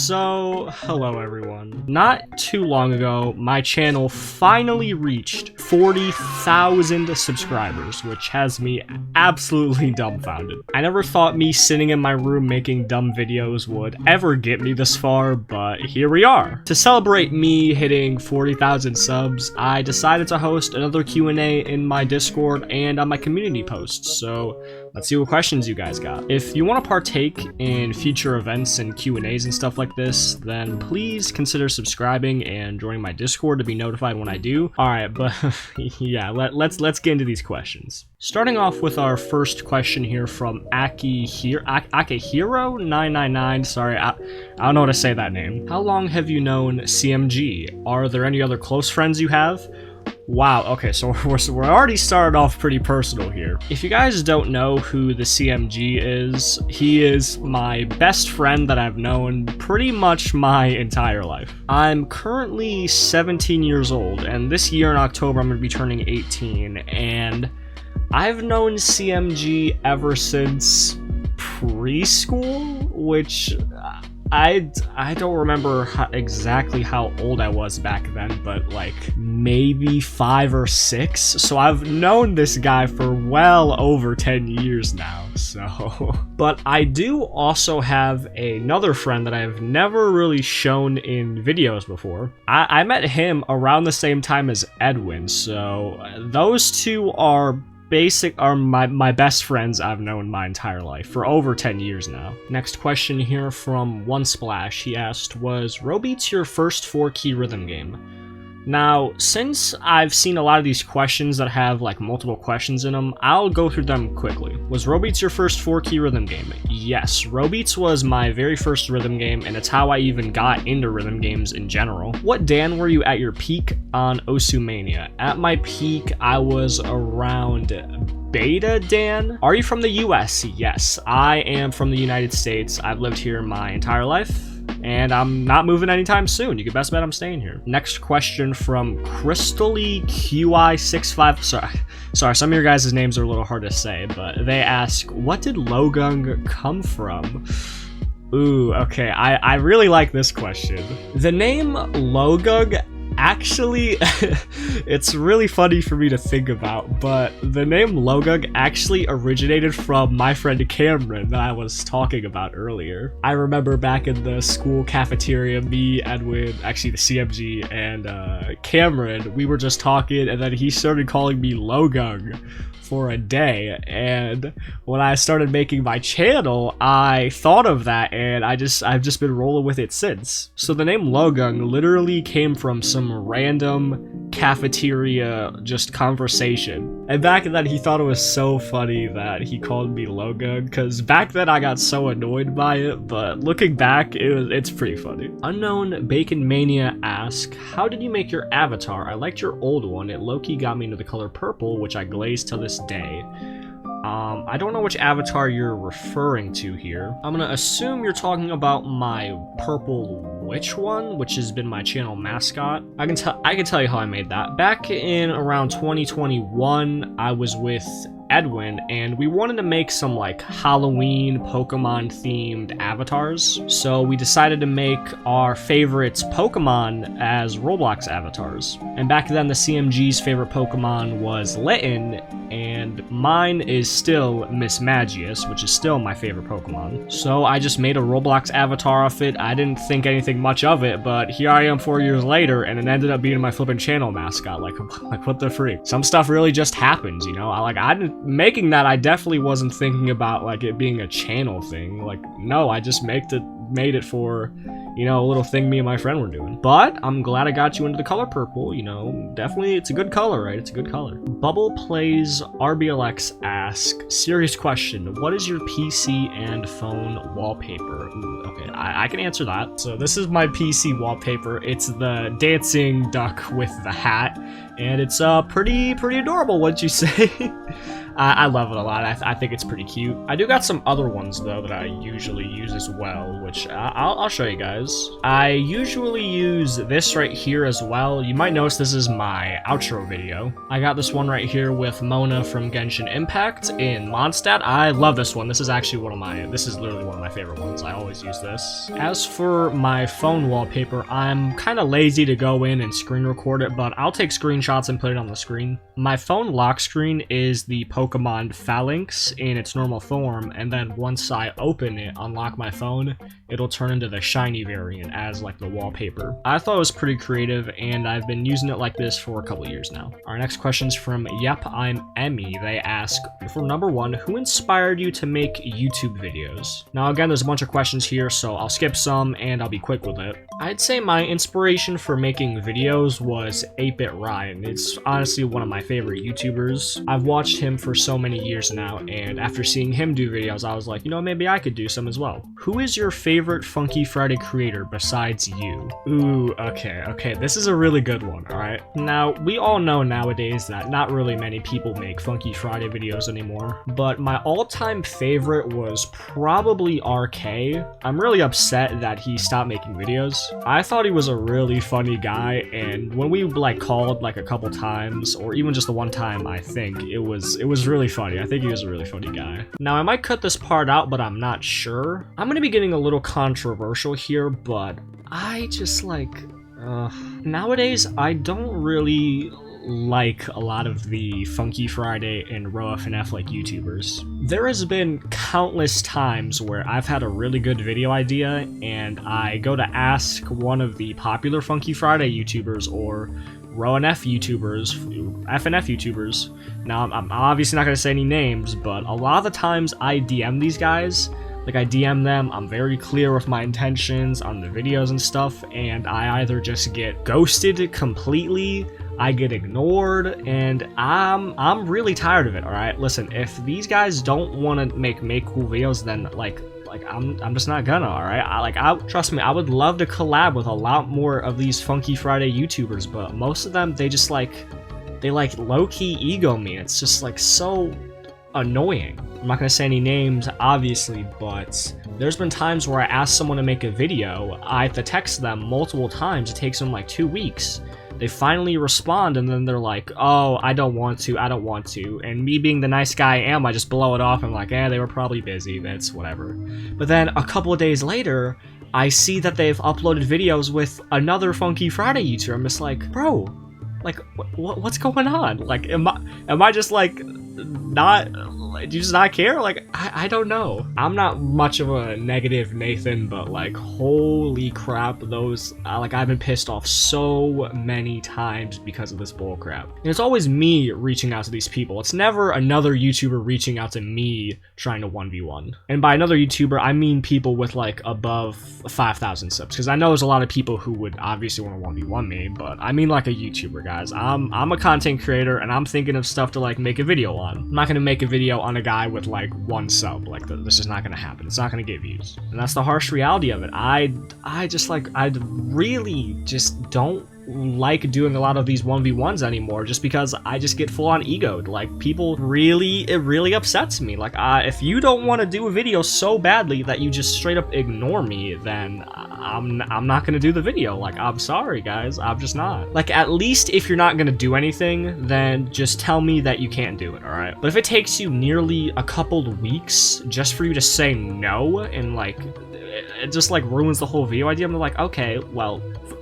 So, hello everyone. Not too long ago, my channel finally reached 40,000 subscribers, which has me absolutely dumbfounded. I never thought me sitting in my room making dumb videos would ever get me this far, but here we are. To celebrate me hitting 40,000 subs, I decided to host another Q&A in my Discord and on my community posts, so let's see what questions you guys got. If you want to partake in future events and Q&As and stuff like this, then please consider subscribing and joining my Discord to be notified when I do. Alright, but yeah, let's get into these questions. Starting off with our first question here from Akihiro999. Sorry, I don't know how to say that name. How long have you known CMG? Are there any other close friends you have? Wow, okay, so we're already started off pretty personal here. If you guys don't know who the CMG is, he is my best friend that I've known pretty much my entire life. I'm currently 17 years old, and this year in October I'm going to be turning 18, and I've known CMG ever since preschool, which I don't remember exactly how old I was back then, but like maybe 5 or 6. So I've known this guy for well over 10 years now, so. But I do also have another friend that I've never really shown in videos before. I met him around the same time as Edwin, so those two are my best friends I've known my entire life for over 10 years now. Next question here from One Splash. He asked, was RoBeats your first 4-key rhythm game? Now, since I've seen a lot of these questions that have like multiple questions in them, I'll go through them quickly. Was RoBeats your first 4-key rhythm game? Yes, RoBeats was my very first rhythm game, and it's how I even got into rhythm games in general. What Dan were you at your peak on Mania? At my peak, I was around Beta Dan. Are you from the US? Yes, I am from the United States. I've lived here my entire life, and I'm not moving anytime soon. You can best bet I'm staying here. Next question from Crystally QI65. Sorry, some of your guys' names are a little hard to say, but they ask, what did Logung come from? Ooh, okay, I really like this question. The name Logung, actually, it's really funny for me to think about, but the name Logung actually originated from my friend Cameron that I was talking about earlier. I remember back in the school cafeteria, me, Edwin, actually the CMG, and Cameron, we were just talking, and then he started calling me Logung for a day, and when I started making my channel, I thought of that, and I've just been rolling with it since. So the name Logung literally came from some random cafeteria just conversation, and back then he thought it was so funny that he called me Logung, because back then I got so annoyed by it, but looking back, it's pretty funny. Unknown Bacon Mania asks, how did you make your avatar? I liked your old one. It low-key got me into the color purple, which I glazed till this day. I don't know which avatar you're referring to here. I'm gonna assume you're talking about my purple witch one, which has been my channel mascot. I can tell you how I made that. Back in around 2021, I was with Edwin, and we wanted to make some like Halloween Pokemon themed avatars, so we decided to make our favorites Pokemon as Roblox avatars. And back then the CMG's favorite Pokemon was Litten, and mine is still Miss Magius, which is still my favorite Pokemon. So I just made a Roblox avatar of it. I didn't think anything much of it, but here I am 4 years later, and it ended up being my flippin' channel mascot. Like what the freak? Some stuff really just happens, you know? Making that, I definitely wasn't thinking about like it being a channel thing. Like, no, I just made it for, you know, a little thing me and my friend were doing. But I'm glad I got you into the color purple, you know, definitely it's a good color, right? It's a good color. Bubble Plays RBLX asks, serious question, what is your PC and phone wallpaper? Ooh, okay, I can answer that. So this is my PC wallpaper. It's the dancing duck with the hat, and it's pretty adorable, wouldn't you say? I love it a lot. I think it's pretty cute. I do got some other ones though that I usually use as well, which I'll show you guys. I usually use this right here as well. You might notice this is my outro video. I got this one right here with Mona from Genshin Impact in Mondstadt. I love this one. This is actually this is literally one of my favorite ones. I always use this. As for my phone wallpaper, I'm kind of lazy to go in and screen record it, but I'll take screenshots and put it on the screen. My phone lock screen is the Pokemon Phalanx in its normal form, and then once I open it, unlock my phone, it'll turn into the shiny variant as like the wallpaper. I thought it was pretty creative, and I've been using it like this for a couple years now. Our next question's from Yep, I'm Emmy. They ask, for number 1, who inspired you to make YouTube videos? Now again, there's a bunch of questions here, so I'll skip some and I'll be quick with it. I'd say my inspiration for making videos was 8-Bit Ryan. It's honestly one of my favorite YouTubers. I've watched him for so many years now, and after seeing him do videos, I was like, you know, maybe I could do some as well. Who is your favorite Funky Friday creator besides you? Ooh, okay, this is a really good one, alright? Now, we all know nowadays that not really many people make Funky Friday videos anymore, but my all-time favorite was probably RK. I'm really upset that he stopped making videos. I thought he was a really funny guy, and when we like called like a couple times, or even just the one time, I think it was really funny. I think he was a really funny guy. Now I might cut this part out, but I'm not sure. I'm gonna be getting a little controversial here, but I just like nowadays I don't really like a lot of the Funky Friday and RoFNF like YouTubers. There has been countless times where I've had a really good video idea and I go to ask one of the popular Funky Friday YouTubers or RoFNF YouTubers, FNF YouTubers. Now I'm obviously not going to say any names, but a lot of the times I DM these guys. Like, I DM them, I'm very clear with my intentions on the videos and stuff, and I either just get ghosted completely, I get ignored, and I'm really tired of it, alright? Listen, if these guys don't want to make cool videos, then, like I'm just not gonna, alright? Trust me, I would love to collab with a lot more of these Funky Friday YouTubers, but most of them, they low-key ego me, it's just, like, so annoying. I'm not gonna say any names, obviously, but there's been times where I ask someone to make a video, I have to text them multiple times, it takes them like 2 weeks. They finally respond, and then they're like, oh, I don't want to, and me being the nice guy I am, I just blow it off, and I'm like, they were probably busy, that's whatever. But then a couple of days later, I see that they've uploaded videos with another Funky Friday YouTuber. I'm just like, bro, like, what's going on? Like, am I just like, not, do you just not care? Like, I don't know. I'm not much of a negative Nathan, but like, holy crap, those, like, I've been pissed off so many times because of this bullcrap. And it's always me reaching out to these people. It's never another YouTuber reaching out to me trying to 1v1. And by another YouTuber, I mean people with like above 5,000 subs, because I know there's a lot of people who would obviously want to 1v1 me, but I mean like a YouTuber, guys. I'm a content creator, and I'm thinking of stuff to like make a video on. I'm not gonna make a video on a guy with like 1 sub. Like, this is not gonna happen. It's not gonna get views, and that's the harsh reality of it. I really just don't like doing a lot of these 1v1s anymore, just because I just get full-on egoed. Like, people it really upsets me. Like, if you don't want to do a video so badly that you just straight up ignore me, then I'm not gonna do the video. Like, I'm sorry, guys, I'm just not. Like, at least if you're not gonna do anything, then just tell me that you can't do it, alright? But if it takes you nearly a couple weeks just for you to say no, and like, it just like ruins the whole video idea, I'm like, okay, well,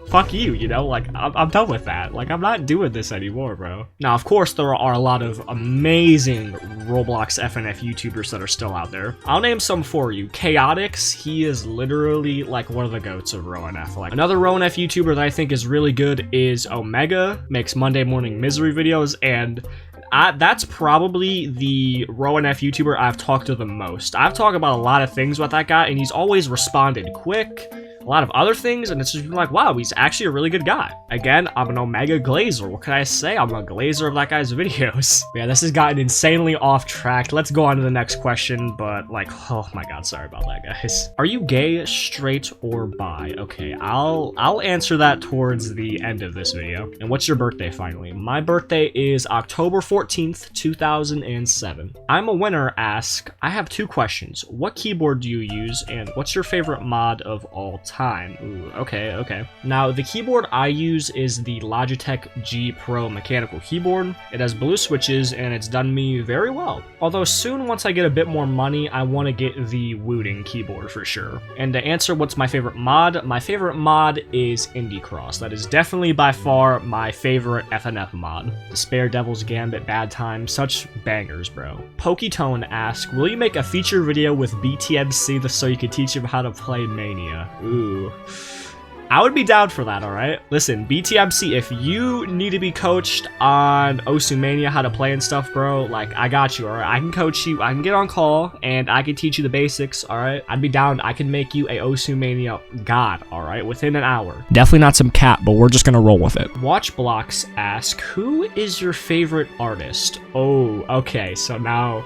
fuck you, you know, like, I'm done with that. Like, I'm not doing this anymore, bro. Now, of course, there are a lot of amazing Roblox FNF YouTubers that are still out there. I'll name some for you. Chaotix, he is literally, like, one of the goats of RoFNF. Like, another RoFNF YouTuber that I think is really good is Omega, makes Monday Morning Misery videos, and that's probably the RoFNF YouTuber I've talked to the most. I've talked about a lot of things with that guy, and he's always responded quick. lot of other things, and it's just been like, wow, he's actually a really good guy. Again, I'm an Omega Glazer. What can I say? I'm a Glazer of that guy's videos. Yeah, this has gotten insanely off track. Let's go on to the next question, but like, oh my god, sorry about that, guys. Are you gay, straight, or bi? Okay, I'll answer that towards the end of this video. And what's your birthday, finally? My birthday is October 14th, 2007. I'm a winner. Ask, I have two questions. What keyboard do you use, and what's your favorite mod of all time? Ooh, okay. Now, the keyboard I use is the Logitech G Pro mechanical keyboard. It has blue switches, and it's done me very well. Although soon, once I get a bit more money, I want to get the Wooting keyboard for sure. And to answer what's my favorite mod is Indie Cross. That is definitely by far my favorite FNF mod. Despair, Devil's Gambit, Bad Time, such bangers, bro. Poketone asks, will you make a feature video with BTMC so you can teach him how to play Mania? Ooh. I would be down for that, alright? Listen, BTMC, if you need to be coached on Osumania, how to play and stuff, bro, like, I got you, alright? I can coach you, I can get on call, and I can teach you the basics, alright? I'd be down, I can make you a Osumania god, alright? Within an hour. Definitely not some cat, but we're just gonna roll with it. Watchblocks ask, who is your favorite artist? Oh, okay, so now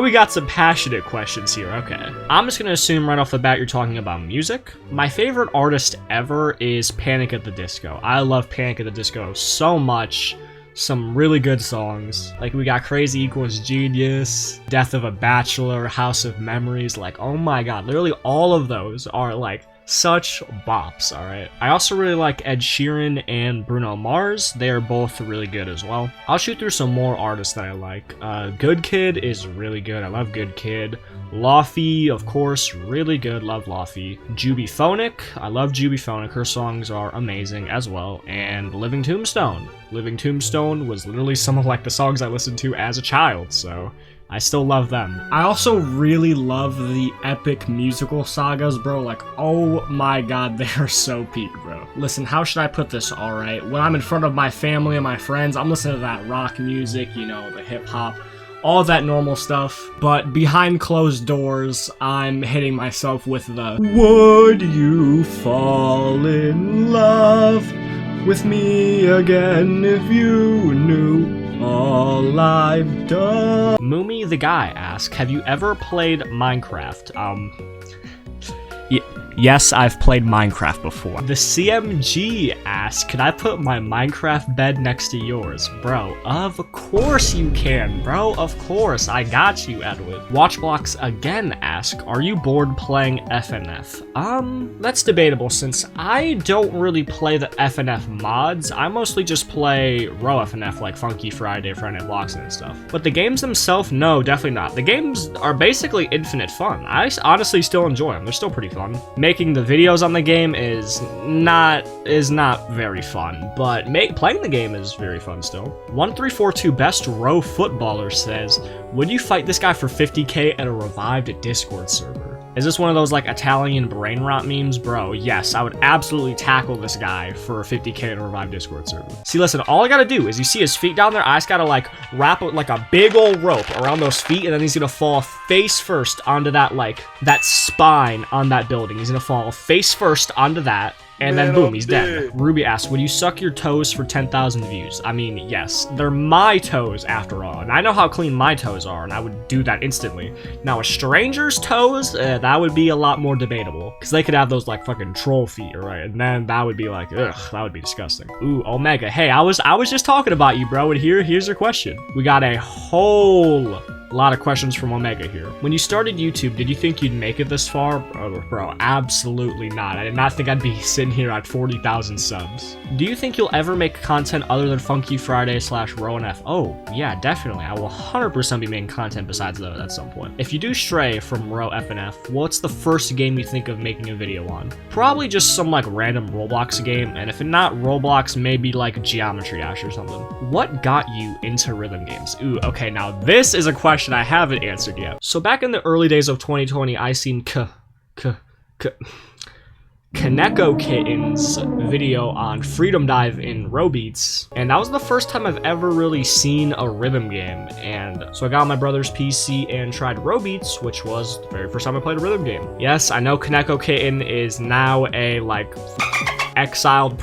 we got some passionate questions here, okay. I'm just gonna assume right off the bat you're talking about music. My favorite artist ever is Panic at the Disco. I love Panic at the Disco so much. Some really good songs. Like, we got Crazy Equals Genius, Death of a Bachelor, House of Memories. Like, oh my god, literally all of those are like such bops, alright? I also really like Ed Sheeran and Bruno Mars. They are both really good as well. I'll shoot through some more artists that I like. Good Kid is really good. I love Good Kid. Laufey, of course, really good. Love Laufey. Jubyphonic. I love Jubyphonic. Her songs are amazing as well. And Living Tombstone. Living Tombstone was literally some of like the songs I listened to as a child, so I still love them. I also really love the epic musical sagas, bro. Like, oh my god, they are so peak, bro. Listen, how should I put this, alright? When I'm in front of my family and my friends, I'm listening to that rock music, you know, the hip-hop, all that normal stuff. But behind closed doors, I'm hitting myself with the would you fall in love with me again if you knew all I've done? Moomy the Guy asks, have you ever played Minecraft? Yes, I've played Minecraft before. The CMG asks, can I put my Minecraft bed next to yours? Bro, of course you can, bro. Of course. I got you, Edwin. Watchblocks again ask, are you bored playing FNF? That's debatable since I don't really play the FNF mods. I mostly just play RoFNF like Funky Friday, FNF Blocks and stuff. But the games themselves, no, definitely not. The games are basically infinite fun. I honestly still enjoy them. They're still pretty fun. Making the videos on the game is not very fun, but playing the game is very fun still. 1342 Best Ro Footballer says, would you fight this guy for 50k at a revived Discord server? Is this one of those like Italian Brainrot memes? Bro, yes, I would absolutely tackle this guy for 50k at a revived Discord server. See, listen, all I gotta do is you see his feet down there, I just gotta like wrap like a big old rope around those feet, and then he's gonna fall face first onto that that spine on that building. He's gonna fall face first onto that, and then boom, he's dead. Ruby asks, would you suck your toes for 10,000 views? I mean, yes, they're my toes after all, and I know how clean my toes are, and I would do that instantly. Now, a stranger's toes, that would be a lot more debatable, because they could have those like fucking troll feet, right? And then that would be like, ugh, that would be disgusting. Ooh, Omega, hey, I was just talking about you, bro, and here's your question. We got a whole lot of questions from Omega here. When you started YouTube, did you think you'd make it this far? Bro, absolutely not. I did not think I'd be sitting here at 40,000 subs. Do you think you'll ever make content other than Funky Friday / RoFNF? Oh, yeah, definitely. I will 100% be making content besides that at some point. If you do stray from RoFNF, what's the first game you think of making a video on? Probably just some like random Roblox game, and if not Roblox, maybe like Geometry Dash or something. What got you into rhythm games? Ooh, okay, now this is a question I haven't answered yet. So back in the early days of 2020, I seen Kaneko Kitten's video on Freedom Dive in RoBeats, and that was the first time I've ever really seen a rhythm game, and so I got on my brother's PC and tried RoBeats, which was the very first time I played a rhythm game. Yes, I know Kaneko Kitten is now a, like, exiled,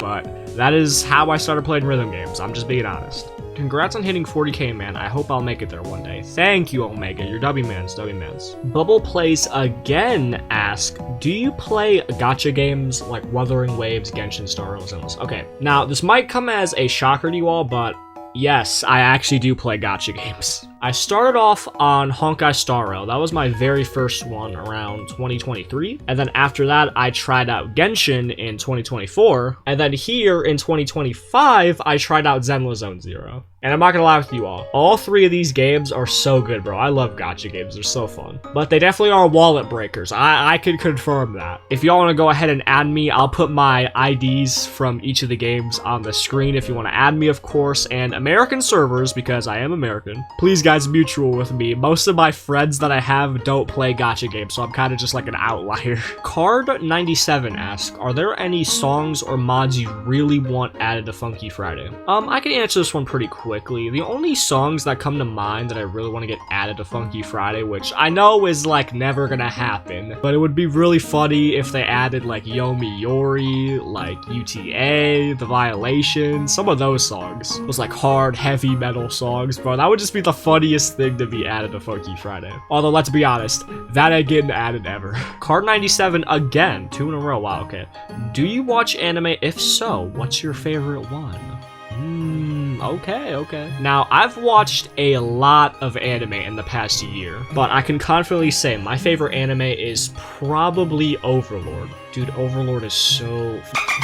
but that is how I started playing rhythm games, I'm just being honest. Congrats on hitting 40k, man. I hope I'll make it there one day. Thank you, Omega. You're W-mans, W-mans. Bubble Plays Again ask, do you play gacha games like Wuthering Waves, Genshin, Star Rails, and Endless? Okay, now this might come as a shocker to you all, but yes, I actually do play gacha games. I started off on Honkai Star Rail. That was my very first one around 2023. And then after that, I tried out Genshin in 2024. And then here in 2025, I tried out Zenless Zone Zero. And I'm not gonna lie with you all 3 of these games are so good, bro. I love gacha games, they're so fun. But they definitely are wallet breakers, I can confirm that. If y'all wanna go ahead and add me, I'll put my IDs from each of the games on the screen if you wanna add me, of course, and American servers, because I am American. Please guys, mutual with me. Most of my friends that I have don't play gacha games, so I'm kind of just like an outlier. Card97 asks, are there any songs or mods you really want added to Funky Friday? I can answer this one pretty quickly. The only songs that come to mind that I really want to get added to Funky Friday, which I know is like never gonna happen, but it would be really funny if they added like Yomi Yori, like UTA, The Violation, some of those songs. Those like hard, heavy metal songs, bro. That would just be the funniest thing to be added to Funky Friday. Although, let's be honest, that ain't getting added ever. Card97 again, 2 in a row, wow, okay. Do you watch anime? If so, what's your favorite one? Okay. Now, I've watched a lot of anime in the past year, but I can confidently say my favorite anime is probably Overlord. Dude, Overlord is so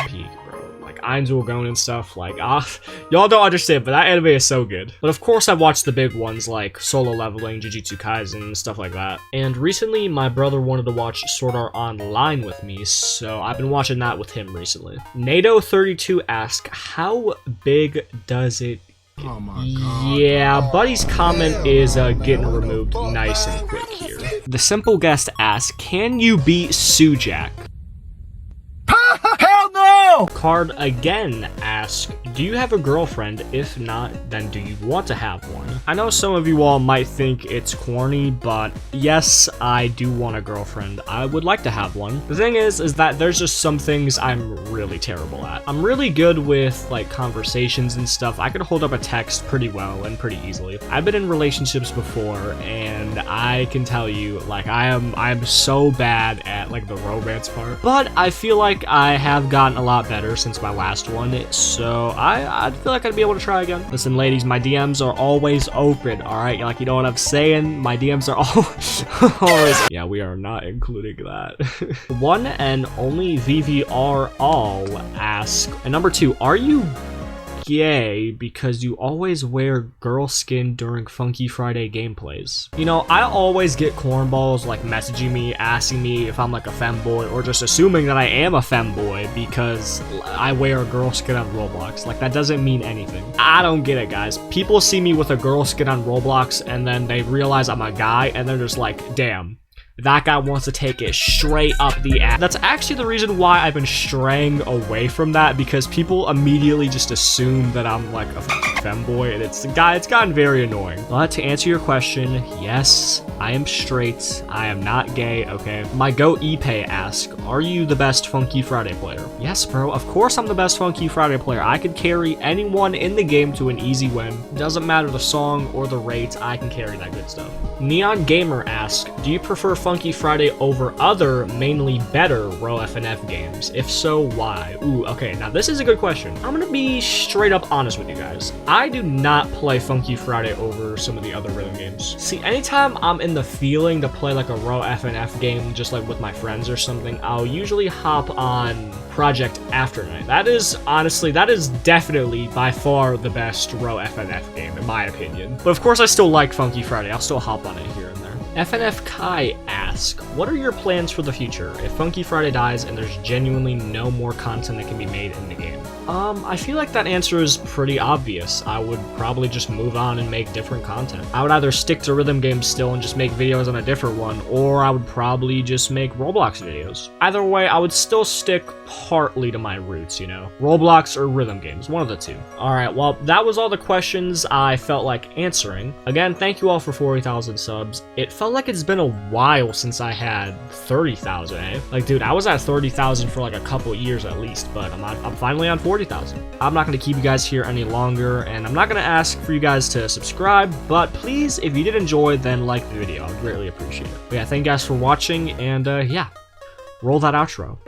peak, bro. Like, Ainzulgon and stuff, like, y'all don't understand, but that anime is so good. But of course, I've watched the big ones, like Solo Leveling, Jujutsu Kaisen, stuff like that. And recently, my brother wanted to watch Sword Art Online with me, so I've been watching that with him recently. NATO32 asks, how big does it Oh my god. Yeah, Buddy's comment is getting removed nice and quick here. The Simple Guest asks, can you beat Sujak? Hell no! Card again asks, do you have a girlfriend? If not, then do you want to have one? I know some of you all might think it's corny, but yes, I do want a girlfriend. I would like to have one. The thing is that there's just some things I'm really terrible at. I'm really good with like conversations and stuff. I could hold up a text pretty well and pretty easily. I've been in relationships before, and I can tell you, like, I'm so bad at like the romance part, but I feel like I have gotten a lot better since my last one, so I feel like I'd be able to try again. Listen, ladies, my DMs are always open, alright? Like, you know what I'm saying? My DMs are always... Yeah, we are not including that. One and only VVR all ask, and number 2, are you gay because you always wear girl skin during Funky Friday gameplays? You know, I always get cornballs like messaging me, asking me if I'm like a femboy, or just assuming that I am a femboy because I wear a girl skin on Roblox. Like, that doesn't mean anything. I don't get it, guys. People see me with a girl skin on Roblox and then they realize I'm a guy and they're just like, damn, that guy wants to take it straight up the ass. That's actually the reason why I've been straying away from that, because people immediately just assume that I'm like a femboy, and it's gotten very annoying. But to answer your question, yes, I am straight. I am not gay, okay? My Go Ipe asks, are you the best Funky Friday player? Yes, bro, of course I'm the best Funky Friday player. I could carry anyone in the game to an easy win. Doesn't matter the song or the rate, I can carry that good stuff. Neon Gamer asks, do you prefer Funky Friday over other, mainly better RoFNF games? If so, why? Ooh, okay, now this is a good question. I'm gonna be straight up honest with you guys. I do not play Funky Friday over some of the other rhythm games. See, anytime I'm in the feeling to play like a RoFNF game, just like with my friends or something, I'll usually hop on Project Afternight. That is, honestly, that is definitely by far the best RoFNF game, in my opinion. But of course, I still like Funky Friday. I'll still hop on it here and there. FNF Kai asks, what are your plans for the future if Funky Friday dies and there's genuinely no more content that can be made in the game? I feel like that answer is pretty obvious. I would probably just move on and make different content. I would either stick to rhythm games still and just make videos on a different one, or I would probably just make Roblox videos. Either way, I would still stick partly to my roots, you know? Roblox or rhythm games, one of the two. Alright, well, that was all the questions I felt like answering. Again, thank you all for 40,000 subs. It felt like it's been a while since I had 30,000, eh? Like, dude, I was at 30,000 for like a couple years at least, but I'm finally on 40,000. I'm not going to keep you guys here any longer, and I'm not going to ask for you guys to subscribe, but please, if you did enjoy, then like the video. I'd greatly appreciate it. But yeah, thank you guys for watching, and yeah, roll that outro.